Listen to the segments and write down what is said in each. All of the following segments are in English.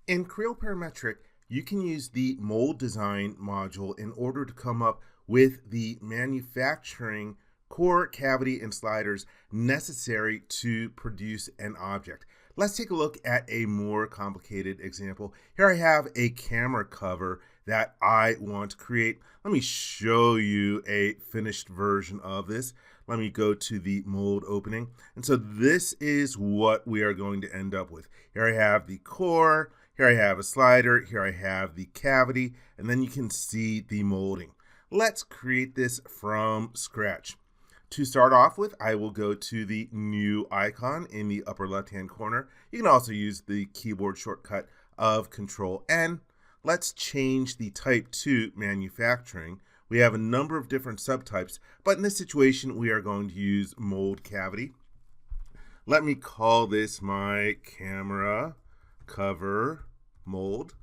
In Creo Parametric, you can use the mold design module in order to come up with the manufacturing core, cavity, and sliders necessary to produce an object. Let's take a look at a more complicated example. Here I have a camera cover that I want to create. Let me show you a finished version of this. Let me go to the mold opening. And so this is what we are going to end up with. Here I have the core, here I have a slider, here I have the cavity, and then you can see the molding. Let's create this from scratch. To start off with, I will go to the new icon in the upper left-hand corner. You can also use the keyboard shortcut of Control N. Let's change the type to manufacturing. We have a number of different subtypes, but in this situation, we are going to use mold cavity. Let me call this my camera cover mold.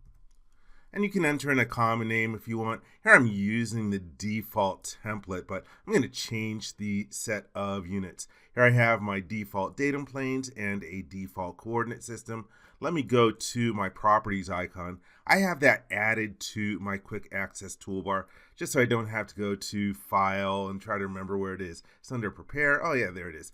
And you can enter in a common name if you want. Here I'm using the default template, but I'm going to change the set of units. Here I have my default datum planes and a default coordinate system. Let me go to my properties icon. I have that added to my quick access toolbar, just so I don't have to go to file and try to remember where it is. It's under prepare. Oh yeah, there it is.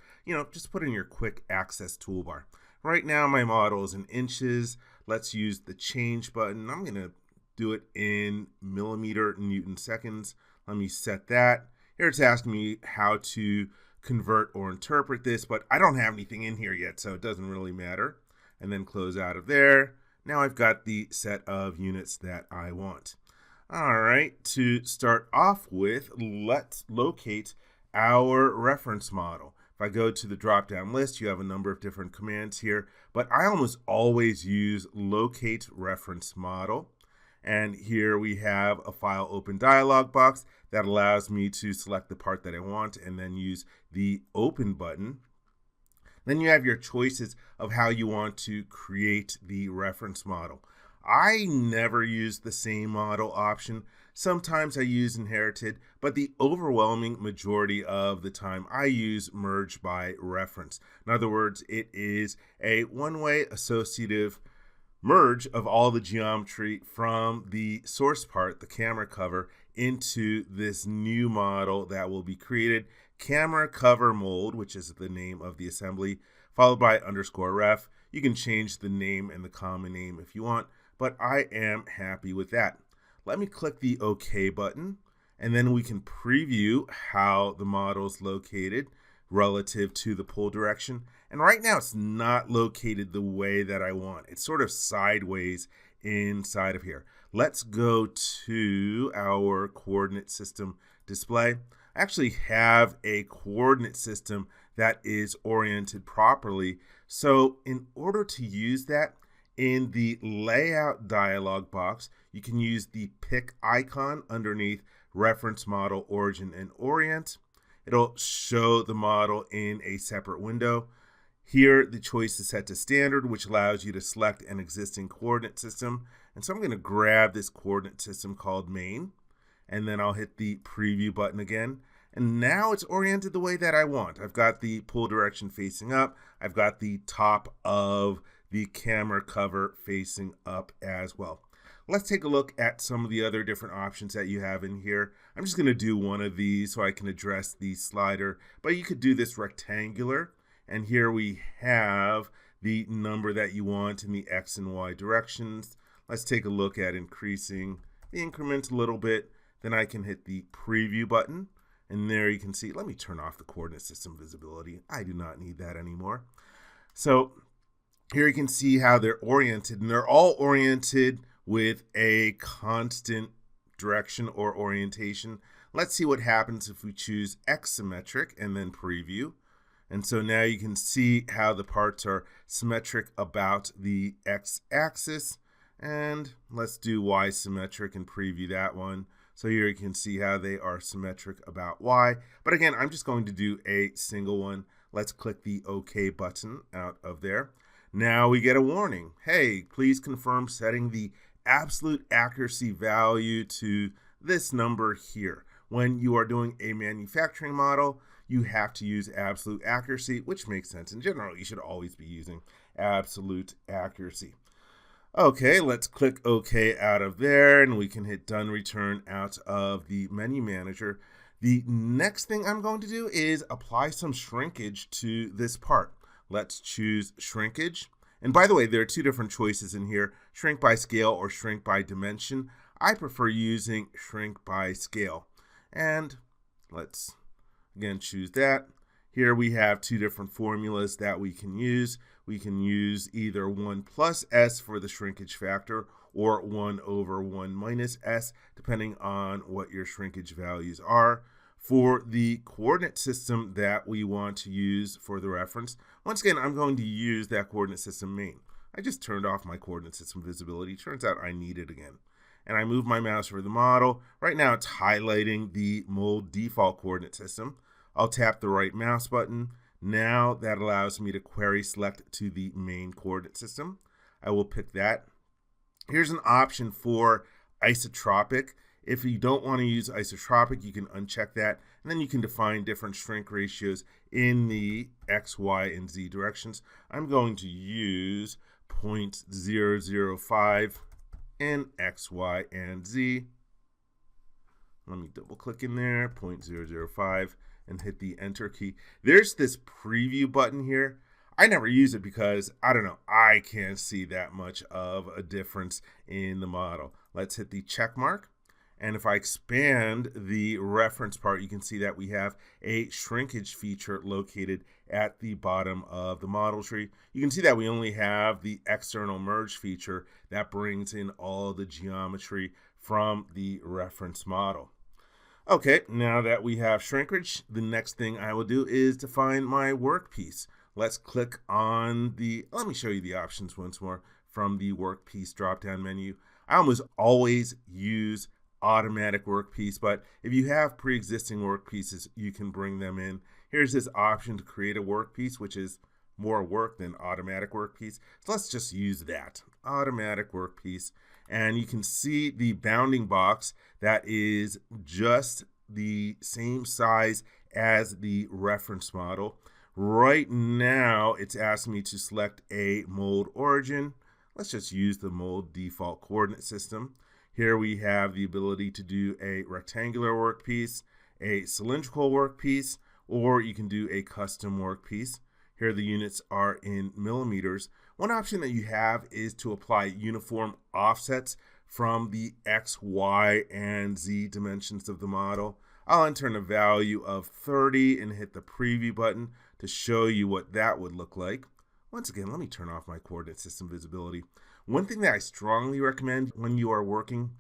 Just put in your quick access toolbar. Right now my model is in inches. Let's use the change button. I'm going to do it in millimeter Newton seconds. Let me set that. Here it's asking me how to convert or interpret this, but I don't have anything in here yet, so it doesn't really matter. And then close out of there. Now I've got the set of units that I want. All right, to start off with, let's locate our reference model. If I go to the drop-down list, you have a number of different commands here, but I almost always use locate reference model. And here we have a file open dialog box that allows me to select the part that I want and then use the open button. Then you have your choices of how you want to create the reference model. I never use the same model option. Sometimes I use inherited, but the overwhelming majority of the time I use merge by reference. In other words, it is a one-way associative merge of all the geometry from the source part, the camera cover, into this new model that will be created, camera cover mold, which is the name of the assembly, followed by _ref. You can change the name and the common name if you want, but I am happy with that. Let me click the OK button, and then we can preview how the model is located relative to the pull direction. And right now it's not located the way that I want. It's sort of sideways inside of here. Let's go to our coordinate system display. I actually have a coordinate system that is oriented properly. So in order to use that, in the layout dialog box, you can use the pick icon underneath reference model, origin, and orient. It'll show the model in a separate window. Here, the choice is set to standard, which allows you to select an existing coordinate system. And so I'm going to grab this coordinate system called main, and then I'll hit the preview button again. And now it's oriented the way that I want. I've got the pull direction facing up. I've got the top of the camera cover facing up as well. Let's take a look at some of the other different options that you have in here. I'm just going to do one of these so I can address the slider, but you could do this rectangular. And here we have the number that you want in the X and Y directions. Let's take a look at increasing the increment a little bit. Then I can hit the preview button. And there you can see, let me turn off the coordinate system visibility. I do not need that anymore. So here you can see how they're oriented, and they're all oriented with a constant direction or orientation. Let's see what happens if we choose X symmetric and then preview. And so now you can see how the parts are symmetric about the X axis. And let's do Y symmetric and preview that one. So here you can see how they are symmetric about Y. But again, I'm just going to do a single one. Let's click the OK button out of there. Now we get a warning. Hey, please confirm setting the absolute accuracy value to this number here. When you are doing a manufacturing model, you have to use absolute accuracy, which makes sense. In general, you should always be using absolute accuracy. Okay, let's click OK out of there, and we can hit Done Return out of the menu manager. The next thing I'm going to do is apply some shrinkage to this part. Let's choose Shrinkage. And by the way, there are two different choices in here, shrink by scale or shrink by dimension. I prefer using shrink by scale. And let's again choose that. Here we have two different formulas that we can use. We can use either 1 plus s for the shrinkage factor or 1 over 1 minus s, depending on what your shrinkage values are. For the coordinate system that we want to use for the reference, once again, I'm going to use that coordinate system main. I just turned off my coordinate system visibility. Turns out I need it again. And I move my mouse over the model. Right now it's highlighting the mold default coordinate system. I'll tap the right mouse button. Now that allows me to query select to the main coordinate system. I will pick that. Here's an option for isotropic. If you don't want to use isotropic, you can uncheck that, and then you can define different shrink ratios in the X, Y, and Z directions. I'm going to use 0.005 in X, Y, and Z. Let me double click in there, 0.005, and hit the enter key. There's this preview button here. I never use it because, I don't know, I can't see that much of a difference in the model. Let's hit the check mark. And if I expand the reference part, you can see that we have a shrinkage feature located at the bottom of the model tree. You can see that we only have the external merge feature that brings in all the geometry from the reference model. Okay, now that we have shrinkage, the next thing I will do is define my workpiece. Let's click on let me show you the options once more from the workpiece drop-down menu. I almost always use automatic workpiece, but if you have pre-existing workpieces, you can bring them in. Here's this option to create a workpiece, which is more work than automatic workpiece. So let's just use that, automatic workpiece. And you can see the bounding box that is just the same size as the reference model. Right now, it's asking me to select a mold origin. Let's just use the mold default coordinate system. Here we have the ability to do a rectangular workpiece, a cylindrical workpiece, or you can do a custom workpiece. Here the units are in millimeters. One option that you have is to apply uniform offsets from the X, Y, and Z dimensions of the model. I'll enter in a value of 30 and hit the preview button to show you what that would look like. Once again, let me turn off my coordinate system visibility. One thing that I strongly recommend when you are working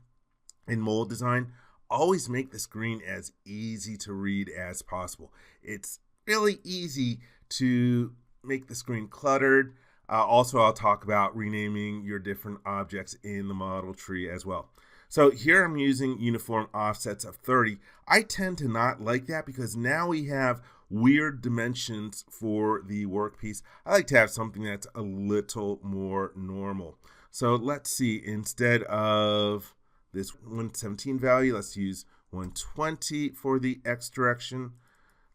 in mold design, always make the screen as easy to read as possible. It's really easy to make the screen cluttered. Also, I'll talk about renaming your different objects in the model tree as well. So here I'm using uniform offsets of 30. I tend to not like that because now we have weird dimensions for the workpiece. I like to have something that's a little more normal. So let's see, instead of this 117 value, let's use 120 for the X direction.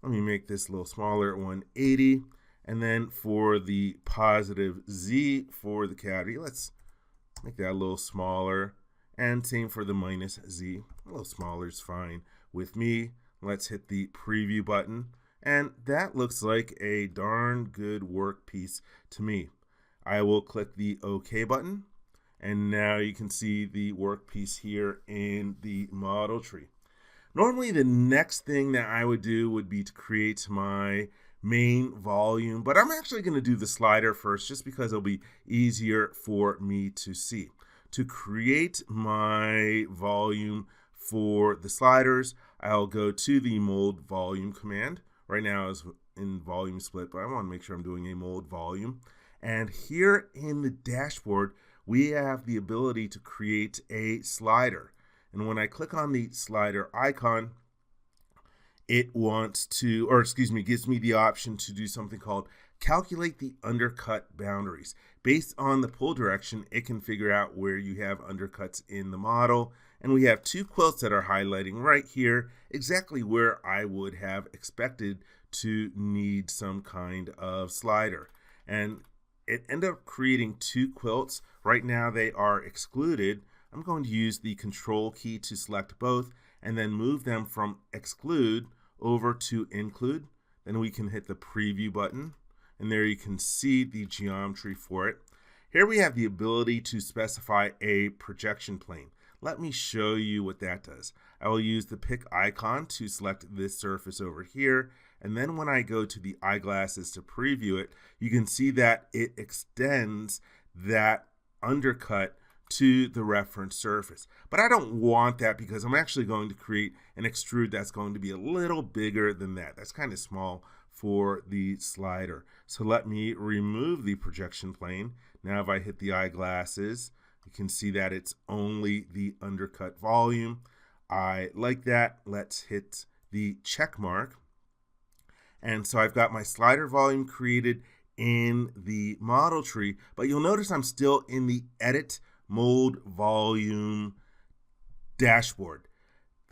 Let me make this a little smaller, 180. And then for the positive Z for the cavity, let's make that a little smaller. And same for the minus Z, a little smaller is fine with me. Let's hit the preview button. And that looks like a darn good workpiece to me. I will click the OK button. And now you can see the workpiece here in the model tree. Normally, the next thing that I would do would be to create my main volume, but I'm actually going to do the slider first just because it'll be easier for me to see. To create my volume for the sliders, I'll go to the mold volume command. Right now it's in volume split, but I want to make sure I'm doing a mold volume. And here in the dashboard, we have the ability to create a slider. And when I click on the slider icon, it gives me the option to do something called calculate the undercut boundaries. Based on the pull direction, it can figure out where you have undercuts in the model. And we have two quilts that are highlighting right here, exactly where I would have expected to need some kind of slider. And it ended up creating two quilts. Right now they are excluded. I'm going to use the control key to select both and then move them from exclude over to include. Then we can hit the preview button, and there you can see the geometry for it. Here we have the ability to specify a projection plane. Let me show you what that does. I will use the pick icon to select this surface over here, and then when I go to the eyeglasses to preview it, you can see that it extends that undercut to the reference surface. But I don't want that because I'm actually going to create an extrude that's going to be a little bigger than that. That's kind of small for the slider. So let me remove the projection plane. Now if I hit the eyeglasses, you can see that it's only the undercut volume. I like that. Let's hit the check mark. And so I've got my slider volume created in the model tree, but you'll notice I'm still in the edit mold volume dashboard.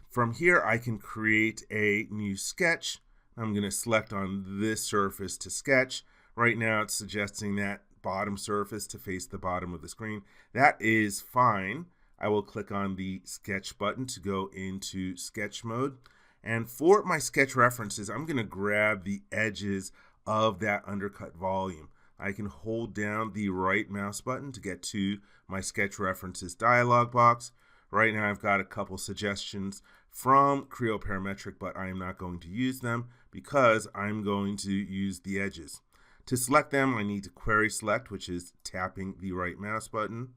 From here, I can create a new sketch. I'm going to select on this surface to sketch. Right now, it's suggesting that bottom surface to face the bottom of the screen. That is fine. I will click on the sketch button to go into sketch mode. And for my sketch references, I'm going to grab the edges of that undercut volume. I can hold down the right mouse button to get to my sketch references dialog box. Right now I've got a couple suggestions from Creo Parametric, but I am not going to use them because I'm going to use the edges. To select them, I need to query select, which is tapping the right mouse button.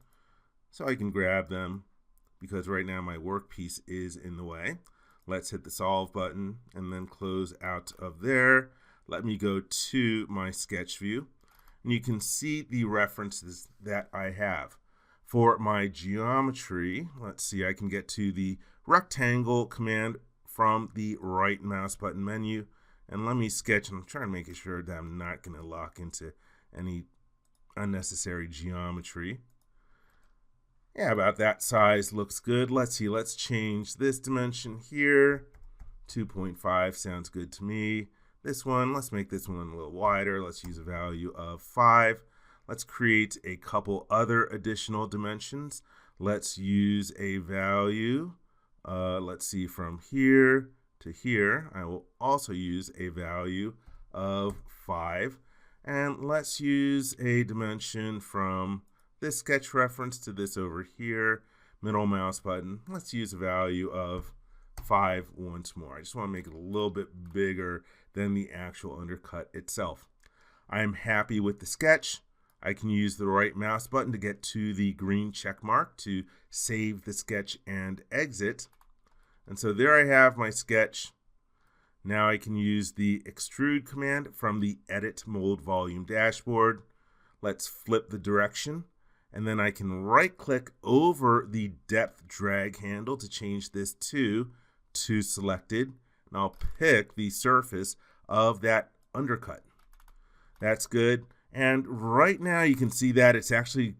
So I can grab them because right now my workpiece is in the way. Let's hit the solve button and then close out of there. Let me go to my sketch view. And you can see the references that I have. For my geometry, let's see, I can get to the rectangle command from the right mouse button menu. And let me sketch, and I'm trying to make sure that I'm not going to lock into any unnecessary geometry. Yeah, about that size looks good. Let's see, let's change this dimension here. 2.5 sounds good to me. This one, let's make this one a little wider. Let's use a value of 5. Let's create a couple other additional dimensions. Let's use a value, let's see, from here to here. I will also use a value of 5. And let's use a dimension from this sketch reference to this over here, middle mouse button. Let's use a value of 5 once more. I just want to make it a little bit bigger than the actual undercut itself. I'm happy with the sketch. I can use the right mouse button to get to the green check mark to save the sketch and exit. And so there I have my sketch. Now I can use the extrude command from the edit mold volume dashboard. Let's flip the direction. And then I can right click over the depth drag handle to change this to selected. And I'll pick the surface of that undercut. That's good. And right now you can see that it's actually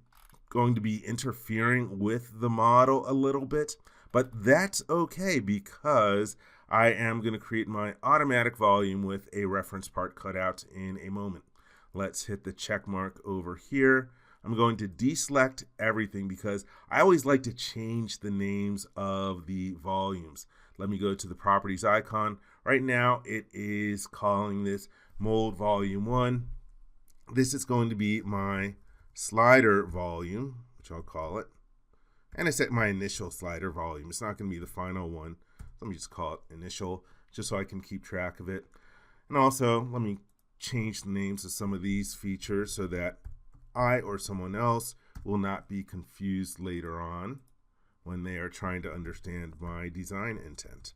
going to be interfering with the model a little bit, but that's okay because I am going to create my automatic volume with a reference part cut out in a moment. Let's hit the check mark over here. I'm going to deselect everything because I always like to change the names of the volumes. Let me go to the properties icon. Right now it is calling this mold volume 1. This is going to be my slider volume, which I'll call it. And I set my initial slider volume. It's not going to be the final one. Let me just call it initial, just so I can keep track of it. And also, let me change the names of some of these features so that I or someone else will not be confused later on when they are trying to understand my design intent.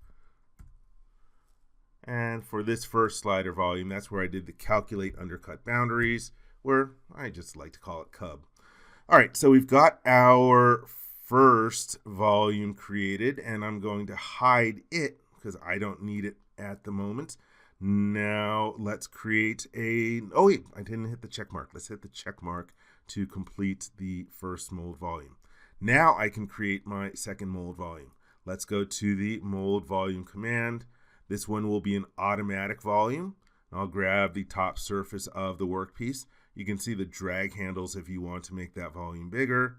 And for this first slider volume, that's where I did the calculate undercut boundaries, where I just like to call it cub. All right, so we've got our first volume created, and I'm going to hide it because I don't need it at the moment. Now let's create a, oh wait, I didn't hit the check mark. Let's hit the check mark to complete the first mold volume. Now I can create my second mold volume. Let's go to the mold volume command. This one will be an automatic volume. I'll grab the top surface of the workpiece. You can see the drag handles if you want to make that volume bigger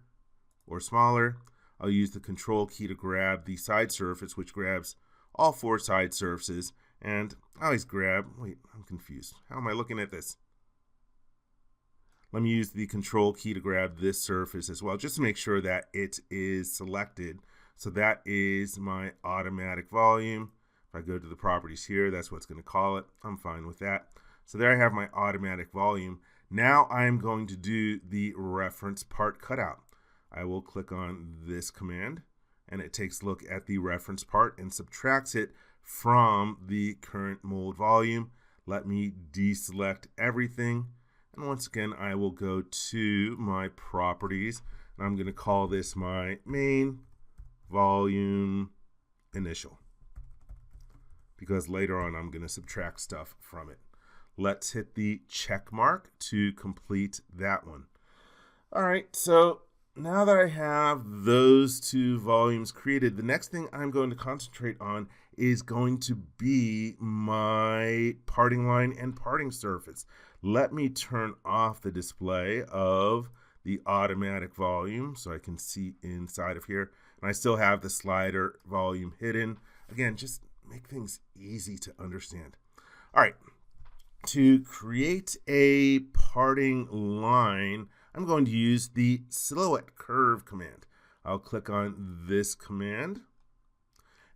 or smaller. I'll use the control key to grab the side surface, which grabs all 4 side surfaces. And I always grab, wait, I'm confused. How am I looking at this? Let me use the control key to grab this surface as well, just to make sure that it is selected. So that is my automatic volume. If I go to the properties here, that's what's going to call it. I'm fine with that. So there I have my automatic volume. Now I'm going to do the reference part cutout. I will click on this command, and it takes a look at the reference part and subtracts it from the current mold volume. Let me deselect everything. And once again, I will go to my properties, and I'm going to call this my main volume initial, because later on I'm going to subtract stuff from it. Let's hit the check mark to complete that one. All right, so now that I have those 2 volumes created, the next thing I'm going to concentrate on is going to be my parting line and parting surface. Let me turn off the display of the automatic volume so I can see inside of here. And I still have the slider volume hidden. Again, just make things easy to understand. All right, to create a parting line, I'm going to use the silhouette curve command. I'll click on this command,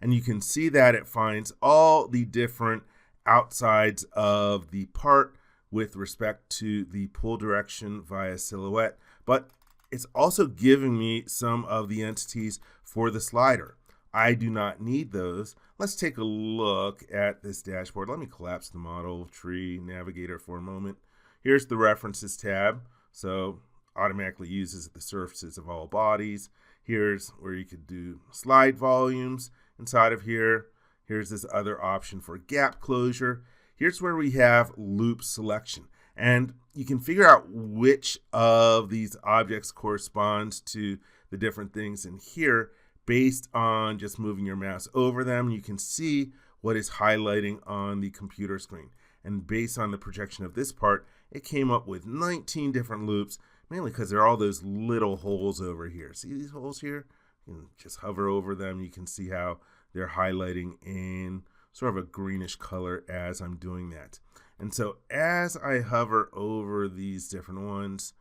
and you can see that it finds all the different outsides of the part with respect to the pull direction via silhouette, but it's also giving me some of the entities for the slider. I do not need those. Let's take a look at this dashboard. Let me collapse the model tree navigator for a moment. Here's the references tab, so automatically uses the surfaces of all bodies. Here's where you could do slide volumes inside of here. Here's this other option for gap closure. Here's where we have loop selection, and you can figure out which of these objects corresponds to the different things in here based on just moving your mouse over them. You can see what is highlighting on the computer screen, and based on the projection of this part, it came up with 19 different loops, mainly because there are all those little holes over here. See these holes here? You can just hover over them. You can see how they're highlighting in sort of a greenish color as I'm doing that. And so as I hover over these different ones,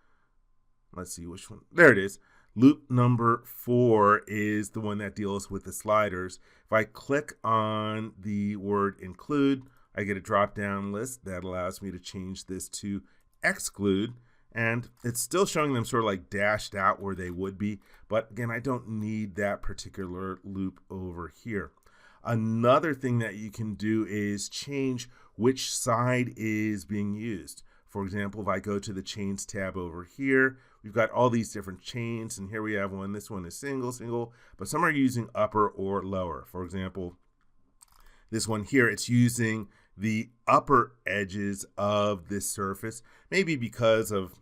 let's see which one. There it is. Loop number 4 is the one that deals with the sliders. If I click on the word include, I get a drop-down list that allows me to change this to exclude. And it's still showing them sort of like dashed out where they would be. But again, I don't need that particular loop over here. Another thing that you can do is change which side is being used. For example, if I go to the chains tab over here, we've got all these different chains, and here we have one. This one is single, but some are using upper or lower. For example, this one here, it's using the upper edges of this surface, maybe because of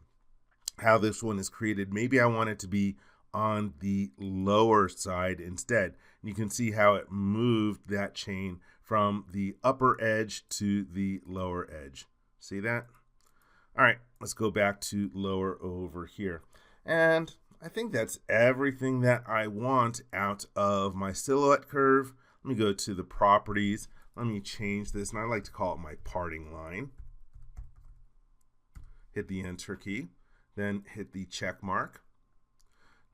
how this one is created. Maybe I want it to be on the lower side instead. And you can see how it moved that chain from the upper edge to the lower edge. See that? All right, let's go back to lower over here. And I think that's everything that I want out of my silhouette curve. Let me go to the properties. Let me change this, and I like to call it my parting line. Hit the enter key, then hit the check mark.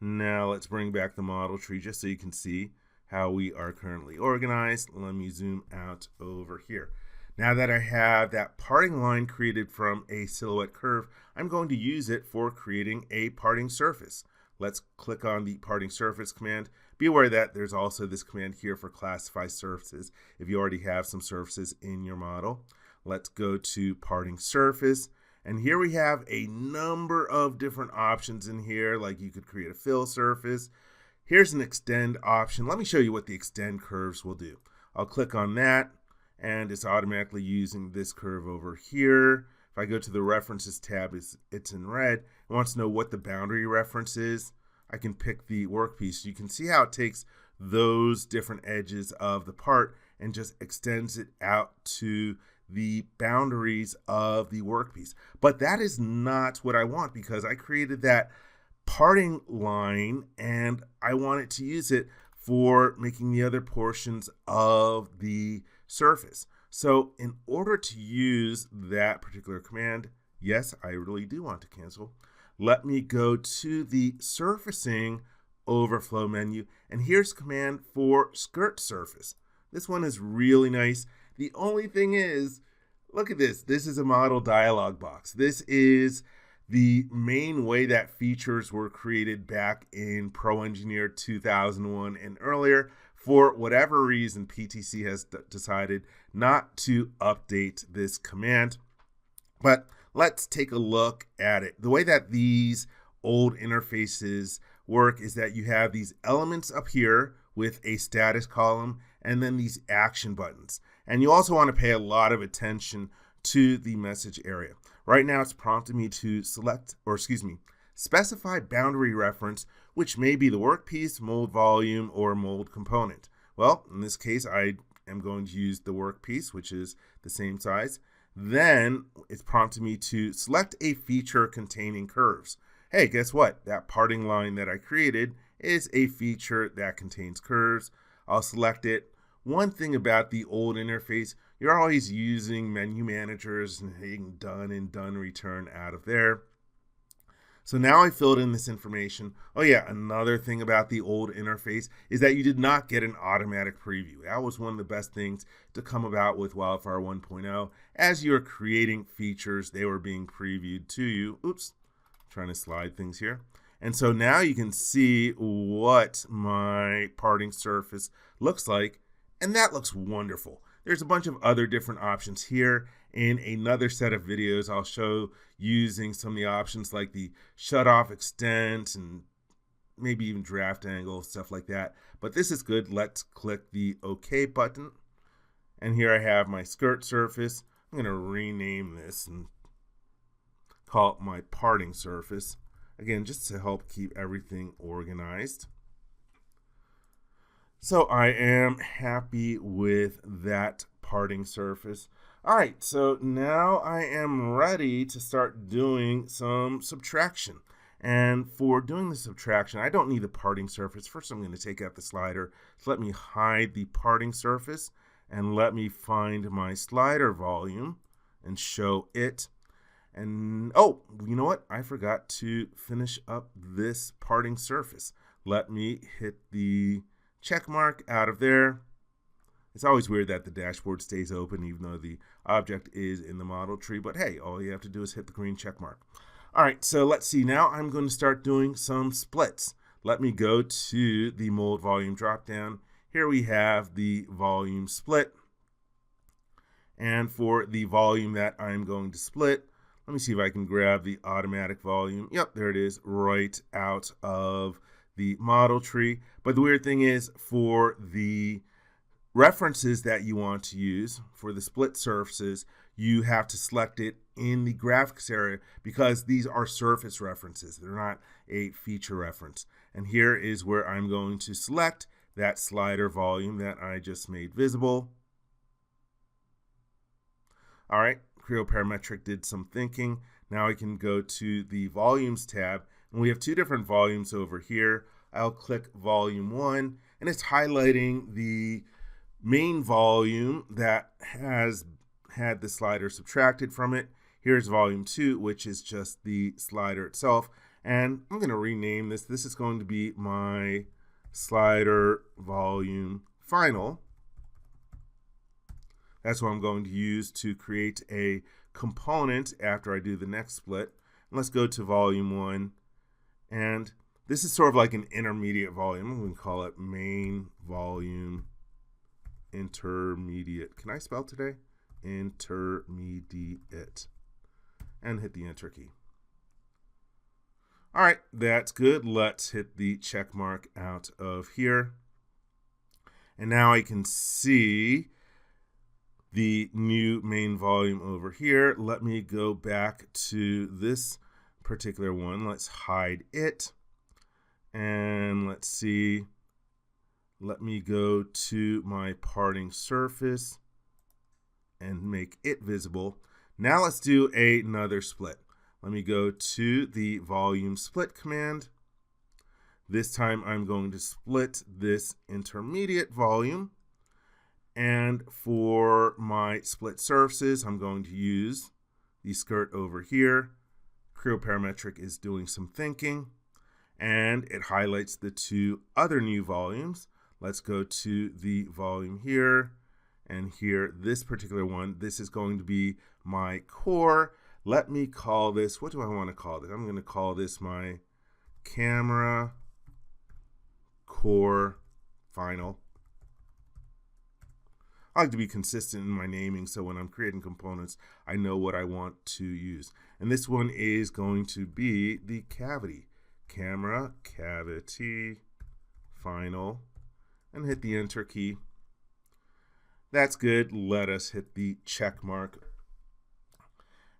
Now let's bring back the model tree just so you can see how we are currently organized. Let me zoom out over here. Now that I have that parting line created from a silhouette curve, I'm going to use it for creating a parting surface. Let's click on the parting surface command. Be aware that there's also this command here for classify surfaces if you already have some surfaces in your model. Let's go to parting surface. And here we have a number of different options in here, like you could create a fill surface. Here's an extend option. Let me show you what the extend curves will do. I'll click on that, and it's automatically using this curve over here. If I go to the references tab, it's in red. It wants to know what the boundary reference is. I can pick the workpiece. You can see how it takes those different edges of the part and just extends it out to the boundaries of the workpiece. But that is not what I want, because I created that parting line and I wanted to use it for making the other portions of the surface. So in order to use that particular command, yes, I really do want to cancel. Let me go to the surfacing overflow menu, and here's command for skirt surface. This one is really nice. The only thing is, look at this. This is a model dialog box. This is the main way that features were created back in Pro Engineer 2001 and earlier. For whatever reason, PTC has decided not to update this command. But let's take a look at it. The way that these old interfaces work is that you have these elements up here with a status column and then these action buttons. And you also want to pay a lot of attention to the message area. Right now it's prompting me to specify boundary reference, which may be the workpiece, mold volume, or mold component. Well, in this case, I am going to use the workpiece, which is the same size. Then it's prompting me to select a feature containing curves. Hey, guess what? That parting line that I created is a feature that contains curves. I'll select it. One thing about the old interface, you're always using menu managers and hitting done and done return out of there. So now I filled in this information. Oh yeah, another thing about the old interface is that you did not get an automatic preview. That was one of the best things to come about with Wildfire 1.0. As you're creating features, they were being previewed to you. Oops, trying to slide things here. And so now you can see what my parting surface looks like, and that looks wonderful. There's a bunch of other different options here. In another set of videos, I'll show using some of the options like the shut-off extent and maybe even draft angle, stuff like that. But this is good. Let's click the OK button. And here I have my skirt surface. I'm going to rename this and call it my parting surface. Again, just to help keep everything organized. So I am happy with that parting surface. All right, so now I am ready to start doing some subtraction. And for doing the subtraction, I don't need the parting surface. First, I'm going to take out the slider. So let me hide the parting surface and let me find my slider volume and show it. And oh, you know what? I forgot to finish up this parting surface. Let me hit the check mark out of there. It's always weird that the dashboard stays open even though the object is in the model tree, but hey, all you have to do is hit the green check mark. All right, so let's see. Now I'm going to start doing some splits. Let me go to the mold volume dropdown. Here we have the volume split. And for the volume that I'm going to split, let me see if I can grab the automatic volume. Yep, there it is, right out of the model tree. But the weird thing is, for the references that you want to use for the split surfaces, you have to select it in the graphics area because these are surface references. They're not a feature reference. And here is where I'm going to select that slider volume that I just made visible. All right, Creo Parametric did some thinking. Now I can go to the volumes tab, and we have two different volumes over here. I'll click volume 1, and it's highlighting the main volume that has had the slider subtracted from it. Here's volume 2, which is just the slider itself. And I'm going to rename this. This is going to be my slider volume final. That's what I'm going to use to create a component after I do the next split. And let's go to volume 1. And this is sort of like an intermediate volume. I'm going to call it main volume intermediate. Can I spell today? Intermediate. And hit the enter key. All right, that's good. Let's hit the check mark out of here. And now I can see the new main volume over here. Let me go back to this particular one. Let's hide it. And let's see. Let me go to my parting surface. and make it visible. Now let's do another split. Let me go to the volume split command. This time I'm going to split this intermediate volume. And for my split surfaces, I'm going to use the skirt over here. Creo Parametric is doing some thinking, and it highlights the two other new volumes. Let's go to the volume here, and here, this particular one. This is going to be my core. Let me call this, what do I want to call this? I'm going to call this my camera core final. I like to be consistent in my naming, so when I'm creating components, I know what I want to use. And this one is going to be the cavity. Camera, cavity, final, and hit the enter key. That's good. Let us hit the check mark.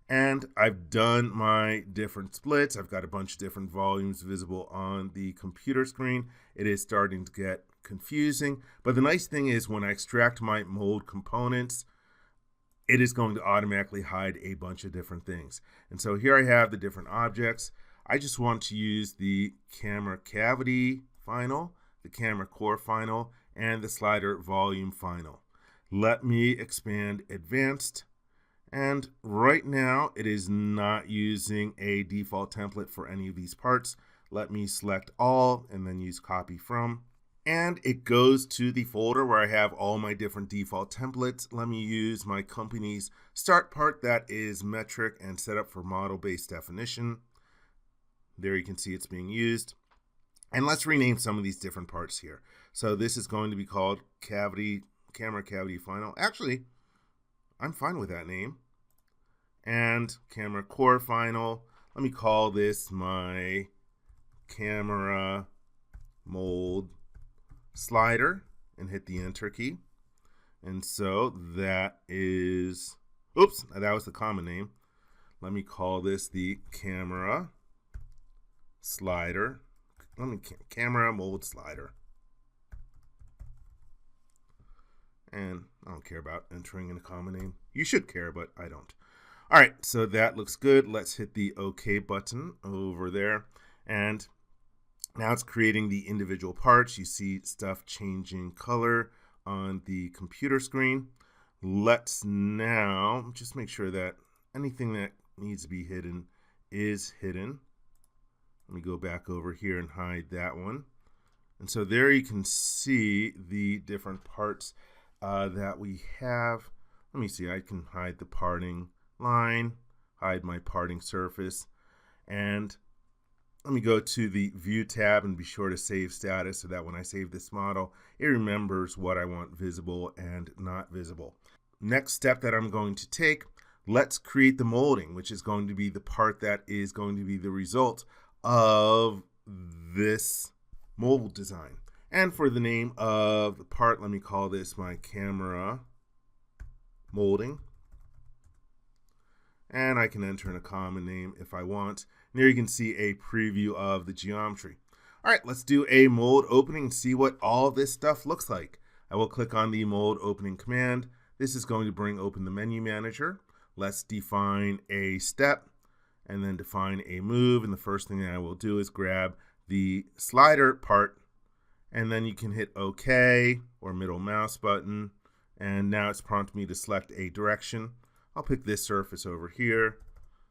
And I've done my different splits. I've got a bunch of different volumes visible on the computer screen. It is starting to get confusing, but the nice thing is when I extract my mold components, it is going to automatically hide a bunch of different things. And so here I have the different objects. I just want to use the camera cavity final, the camera core final, and the slider volume final. Let me expand advanced. And right now, it is not using a default template for any of these parts. Let me select all and then use copy from. And it goes to the folder where I have all my different default templates. Let me use my company's start part that is metric and set up for model-based definition. There you can see it's being used. And let's rename some of these different parts here. So this is going to be called camera cavity final. Actually, I'm fine with that name. And camera core final. Let me call this my camera mold slider and hit the enter key. And so that is, oops, that was the common name. Let me call this the camera slider. Camera mold slider. And I don't care about entering in a common name. You should care, but I don't. All right, so that looks good. Let's hit the OK button over there. And now it's creating the individual parts. You see stuff changing color on the computer screen. Let's now just make sure that anything that needs to be hidden is hidden. Let me go back over here and hide that one. And so there you can see the different parts that we have. Let me see, I can hide the parting line, hide my parting surface, and let me go to the View tab and be sure to save status so that when I save this model, it remembers what I want visible and not visible. Next step that I'm going to take, let's create the molding, which is going to be the part that is going to be the result of this mold design. And for the name of the part, let me call this my camera molding. And I can enter in a common name if I want. And here you can see a preview of the geometry. All right, let's do a mold opening and see what all this stuff looks like. I will click on the mold opening command. This is going to bring open the menu manager. Let's define a step and then define a move. And the first thing that I will do is grab the slider part, and then you can hit OK or middle mouse button. And now it's prompting me to select a direction. I'll pick this surface over here.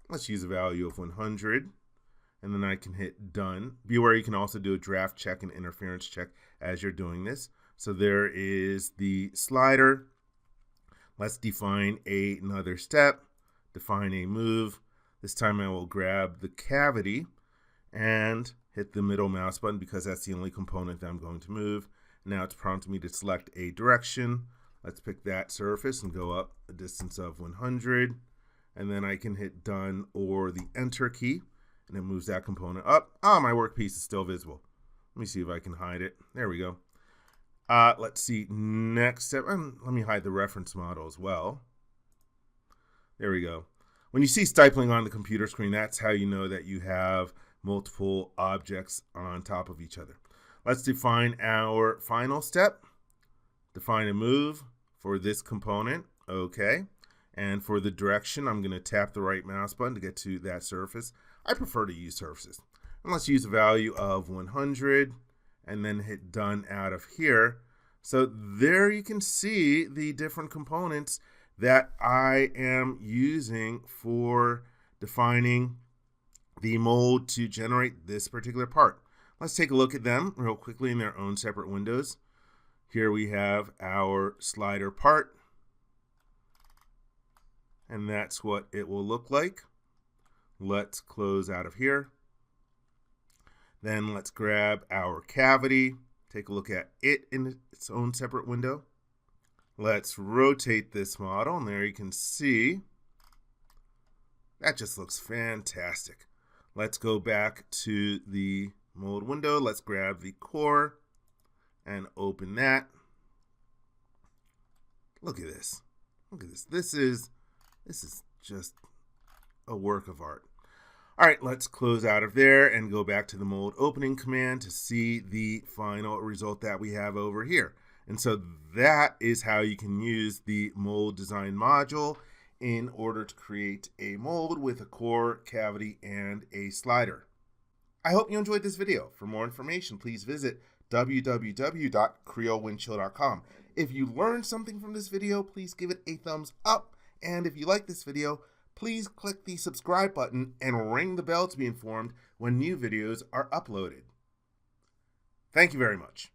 Let's use a value of 100. And then I can hit done. Be aware you can also do a draft check and interference check as you're doing this. So there is the slider. Let's define another step. Define a move. This time I will grab the cavity and hit the middle mouse button because that's the only component that I'm going to move. Now it's prompting me to select a direction. Let's pick that surface and go up a distance of 100. And then I can hit done or the enter key, and it moves that component up. Oh, my workpiece is still visible. Let me see if I can hide it. There we go. Let's see, next step. Let me hide the reference model as well. There we go. When you see stippling on the computer screen, that's how you know that you have multiple objects on top of each other. Let's define our final step. Define a move for this component. Okay. And for the direction, I'm going to tap the right mouse button to get to that surface. I prefer to use surfaces. And let's use a value of 100 and then hit done out of here. So there you can see the different components that I am using for defining the mold to generate this particular part. Let's take a look at them real quickly in their own separate windows. Here we have our slider part, and that's what it will look like. Let's close out of here. Then let's grab our cavity, take a look at it in its own separate window. Let's rotate this model, and there you can see that just looks fantastic. Let's go back to the mold window. Let's grab the core and open that. Look at this. Look at this. This is just a work of art. All right, let's close out of there and go back to the mold opening command to see the final result that we have over here. And so that is how you can use the mold design module in order to create a mold with a core, cavity, and a slider. I hope you enjoyed this video. For more information, please visit www.creowindchill.com. If you learned something from this video, please give it a thumbs up. And if you like this video, please click the subscribe button and ring the bell to be informed when new videos are uploaded. Thank you very much.